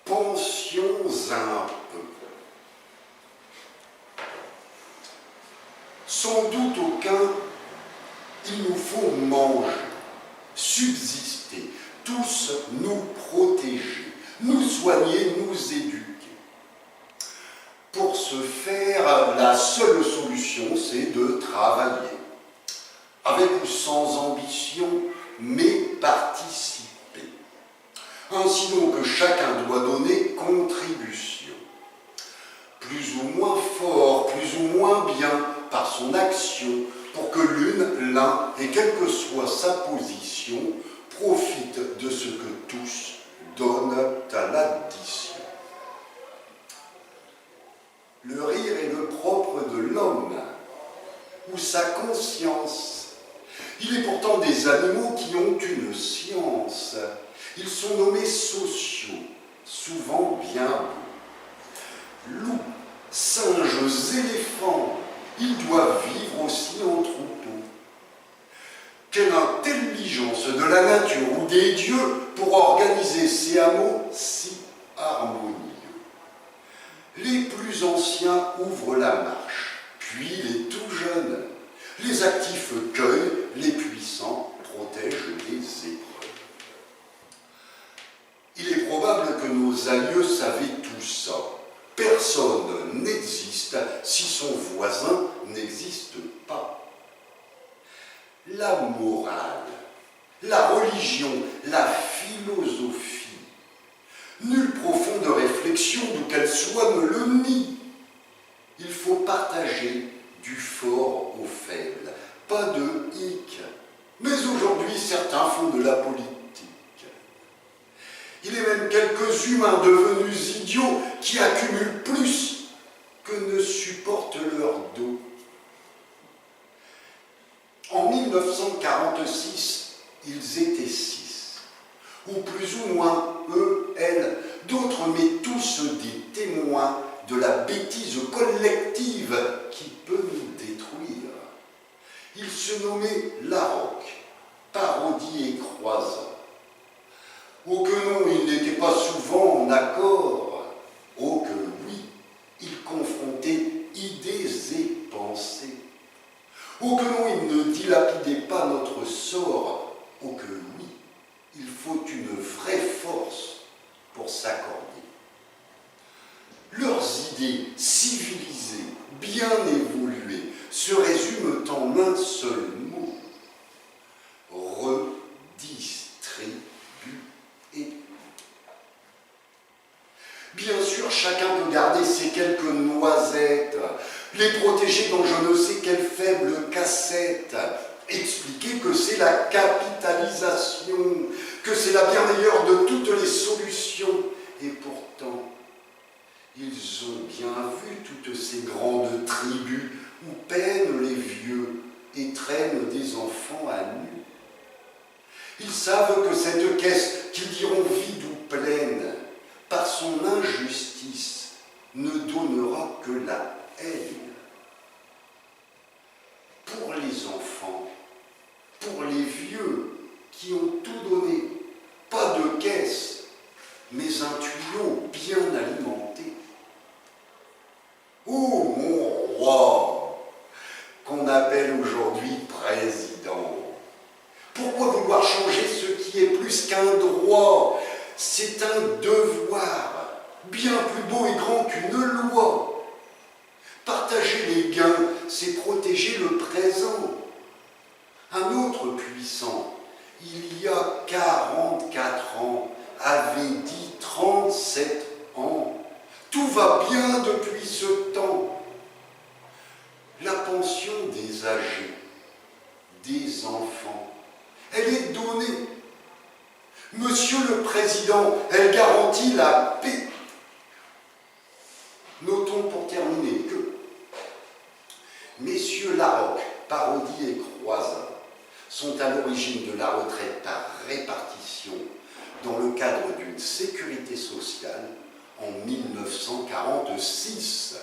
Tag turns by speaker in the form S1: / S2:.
S1: Pensions un peu. Sans doute aucun, il nous faut manger, subsister, tous nous protéger, nous soigner, nous éduquer. Pour ce faire, la seule solution, c'est de travailler, avec ou sans ambition, mais participer. Ainsi donc, chacun doit donner contribution, plus ou moins fort, plus ou moins bien, par son action, pour que l'un, et quelle que soit sa position, profite de ce que tous donnent à l'addition. Le rire est le propre de l'homme, ou sa conscience. Il est pourtant des animaux qui ont une science. Ils sont nommés sociaux, souvent bien beaux. Loups, singes, éléphants, ils doivent vivre aussi en troupeau. Quelle intelligence de la nature ou des dieux pour organiser ces hameaux si harmonieux. Les plus anciens ouvrent la marche, puis les tout jeunes. Les actifs cueillent, les puissants protègent les épreuves. Il est probable que nos aïeux savaient tout ça. Personne n'existe si son voisin n'existe pas. La morale, la religion, la philosophie, nulle profonde réflexion, d'où qu'elle soit, ne le nie. Il faut partager du fort au faible, pas de hic. Mais aujourd'hui, certains font de la politique. Il est même quelques humains devenus idiots qui accumulent plus que ne supportent leur dos. En 1946, ils étaient 6, ou plus ou moins, eux, elles, d'autres, mais tous des témoins de la bêtise collective qui peut nous détruire. Ils se nommaient Larocque, Parodi et Croizat. Oh que non, ils n'étaient pas souvent en accord. Oh que oui, ils confrontaient idées et pensées. Oh que non, ils ne dilapidaient pas notre sort. Oh que oui, il faut une vraie force pour s'accorder. Leurs idées civilisées, bien évoluées, se résument en un seul mot. Redistribuer. Bien sûr, chacun peut garder ses quelques noisettes, les protéger dans je ne sais quelle faible cassette, expliquer que c'est la capitalisation, que c'est la bien meilleure de toutes les solutions. Et pourtant, ils ont bien vu toutes ces grandes tribus où peinent les vieux et traînent des enfants à nu. Ils savent que cette caisse, qu'ils diront vide ou pleine, par son injustice, ne donnera que la haine. Pour les enfants, pour les vieux qui ont tout donné, pas de caisse, mais un tuyau bien alimenté. Oh mon roi, qu'on appelle aujourd'hui président. Pourquoi vouloir changer ce qui est plus qu'un droit? C'est un devoir, bien plus beau et grand qu'une loi. Partager les gains, c'est protéger le présent. Un autre puissant, il y a 44 ans, avait dit 37 ans. Tout va bien depuis ce temps. La pension des âgés, des enfants, elle est donnée. Monsieur le Président, elle garantit la paix. Notons pour terminer que messieurs Larocque, Parodi et Croizat sont à l'origine de la retraite par répartition dans le cadre d'une sécurité sociale en 1946.